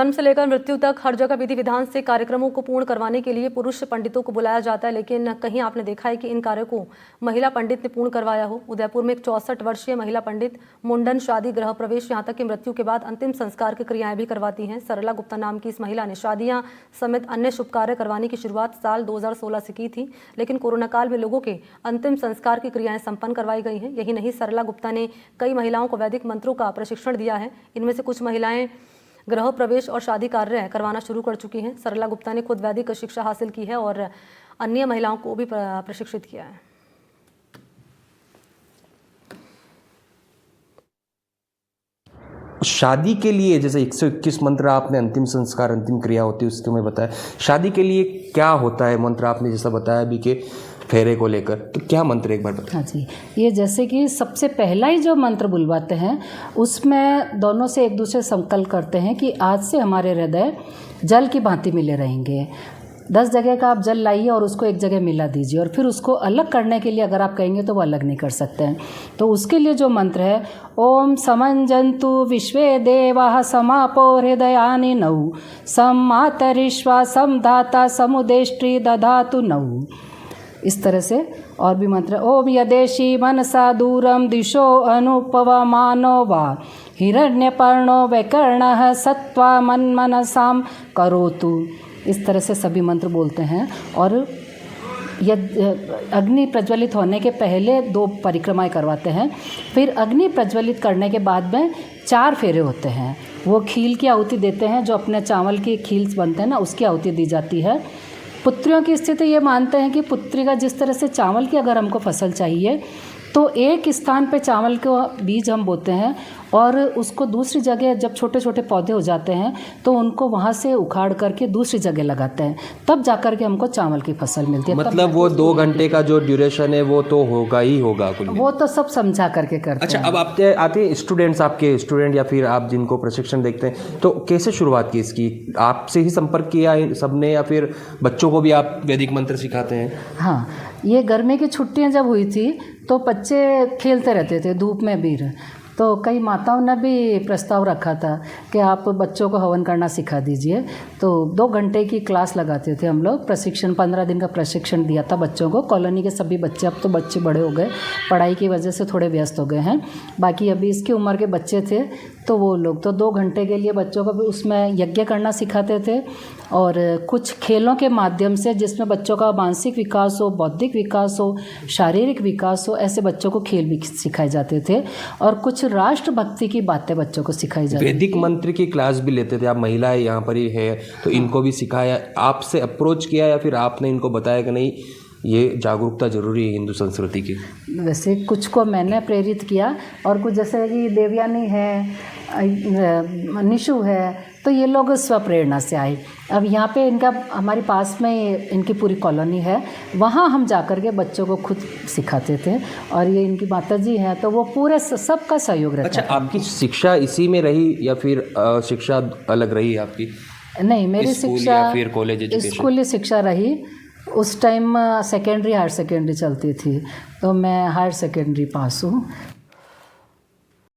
जन्म से लेकर मृत्यु तक हर जगह विधि विधान से कार्यक्रमों को पूर्ण करवाने के लिए पुरुष पंडितों को बुलाया जाता है, लेकिन कहीं आपने देखा है कि इन कार्यों को महिला पंडित ने पूर्ण करवाया हो। उदयपुर में एक 64 वर्षीय महिला पंडित मुंडन, शादी, गृह प्रवेश, यहाँ तक कि मृत्यु के बाद अंतिम संस्कार की क्रियाएं भी करवाती हैं। सरला गुप्ता नाम की इस महिला ने शादियां समेत अन्य शुभ कार्य करवाने की शुरुआत साल 2016 से की थी, लेकिन कोरोना काल में लोगों के अंतिम संस्कार की क्रियाएं संपन्न करवाई गई हैं। यही नहीं, सरला गुप्ता ने कई महिलाओं को वैदिक मंत्रों का प्रशिक्षण दिया है। इनमें से कुछ महिलाएं गृह प्रवेश और शादी कार्य करवाना शुरू कर चुकी हैं। सरला गुप्ता ने खुद वैदिक शिक्षा हासिल की है और अन्य महिलाओं को भी प्रशिक्षित किया है। शादी के लिए जैसे 121 मंत्र आपने अंतिम संस्कार अंतिम क्रिया होती है उसके में बताया, शादी के लिए क्या होता है मंत्र आपने जैसा बताया अभी के फेरे को लेकर, तो क्या मंत्र एक बार बताएं। हाँ जी, ये जैसे कि सबसे पहला ही जो मंत्र बुलवाते हैं उसमें दोनों से एक दूसरे संकल्प करते हैं कि आज से हमारे हृदय जल की भांति मिले रहेंगे। 10 जगह का आप जल लाइए और उसको एक जगह मिला दीजिए, और फिर उसको अलग करने के लिए अगर आप कहेंगे तो वो अलग नहीं कर सकते हैं। तो उसके लिए जो मंत्र है, ओम समंजन्तु विश्वे देवाः समापो हृदयानि नौ सम्मातरिश्वा समधाता समुदेष्ट्री दधातु नौ। इस तरह से और भी मंत्र, ओम यदेशी मनसा दूरम दिशो अनुपवमानो वा हिरण्यपर्णो वैकर्णः सत्वा मन्मनसाम करोतु। इस तरह से सभी मंत्र बोलते हैं। और अग्नि प्रज्वलित होने के पहले 2 परिक्रमाएं करवाते हैं, फिर अग्नि प्रज्वलित करने के बाद में 4 फेरे होते हैं। वो खील की आहुति देते हैं, जो अपने चावल की खील बनते हैं ना, उसकी आहुति दी जाती है। पुत्रियों की स्थिति ये मानते हैं कि पुत्री का जिस तरह से चावल की अगर हमको फसल चाहिए तो एक स्थान पे चावल को बीज हम बोते हैं और उसको दूसरी जगह जब छोटे छोटे पौधे हो जाते हैं तो उनको वहाँ से उखाड़ करके दूसरी जगह लगाते हैं, तब जाकर के हमको चावल की फसल मिलती है। मतलब वो 2 घंटे का जो ड्यूरेशन है वो तो होगा ही होगा कुल। वो तो सब समझा करके करते अच्छा, हैं। अब आते स्टूडेंट्स, आपके स्टूडेंट या फिर आप जिनको प्रशिक्षण देखते हैं, तो कैसे शुरुआत की इसकी? आपसे ही संपर्क किया सबने या फिर बच्चों को भी आप वैदिक मंत्र सिखाते हैं? हाँ, ये गर्मी की छुट्टियां जब हुई थी तो बच्चे खेलते रहते थे धूप में भी, तो कई माताओं ने भी प्रस्ताव रखा था कि आप बच्चों को हवन करना सिखा दीजिए। तो 2 घंटे की क्लास लगाते थे हम लोग, प्रशिक्षण 15 दिन का प्रशिक्षण दिया था बच्चों को। कॉलोनी के सभी बच्चे, अब तो बच्चे बड़े हो गए, पढ़ाई की वजह से थोड़े व्यस्त हो गए हैं, बाकी अभी इसकी उम्र के बच्चे थे तो वो लोग तो 2 घंटे के लिए बच्चों को उसमें यज्ञ करना सिखाते थे और कुछ खेलों के माध्यम से जिसमें बच्चों का मानसिक विकास हो, बौद्धिक विकास हो, शारीरिक विकास हो, ऐसे बच्चों को खेल भी सिखाए जाते थे और कुछ राष्ट्रभक्ति की बातें बच्चों को सिखाई जाती थी। वैदिक मंत्र की क्लास भी लेते थे आप? महिलाएं यहाँ पर ही है तो इनको भी सिखाया, आपसे अप्रोच किया या फिर आपने इनको बताया कि नहीं ये जागरूकता जरूरी है हिंदू संस्कृति की? वैसे कुछ को मैंने प्रेरित किया और कुछ जैसे कि देवयानी है, निशु है, तो ये लोग स्वप्रेरणा से आए। अब यहाँ पे इनका हमारे पास में इनकी पूरी कॉलोनी है, वहाँ हम जाकर के बच्चों को खुद सिखाते थे और ये इनकी माताजी हैं तो वो पूरे सबका सहयोग रहता है। अच्छा, आपकी शिक्षा इसी में रही या फिर शिक्षा अलग रही आपकी? नहीं, मेरी शिक्षा या फिर कॉलेज एजुकेशन? स्कूली शिक्षा रही। उस टाइम सेकेंडरी हायर सेकेंडरी चलती थी तो मैं हायर सेकेंडरी पास हूँ।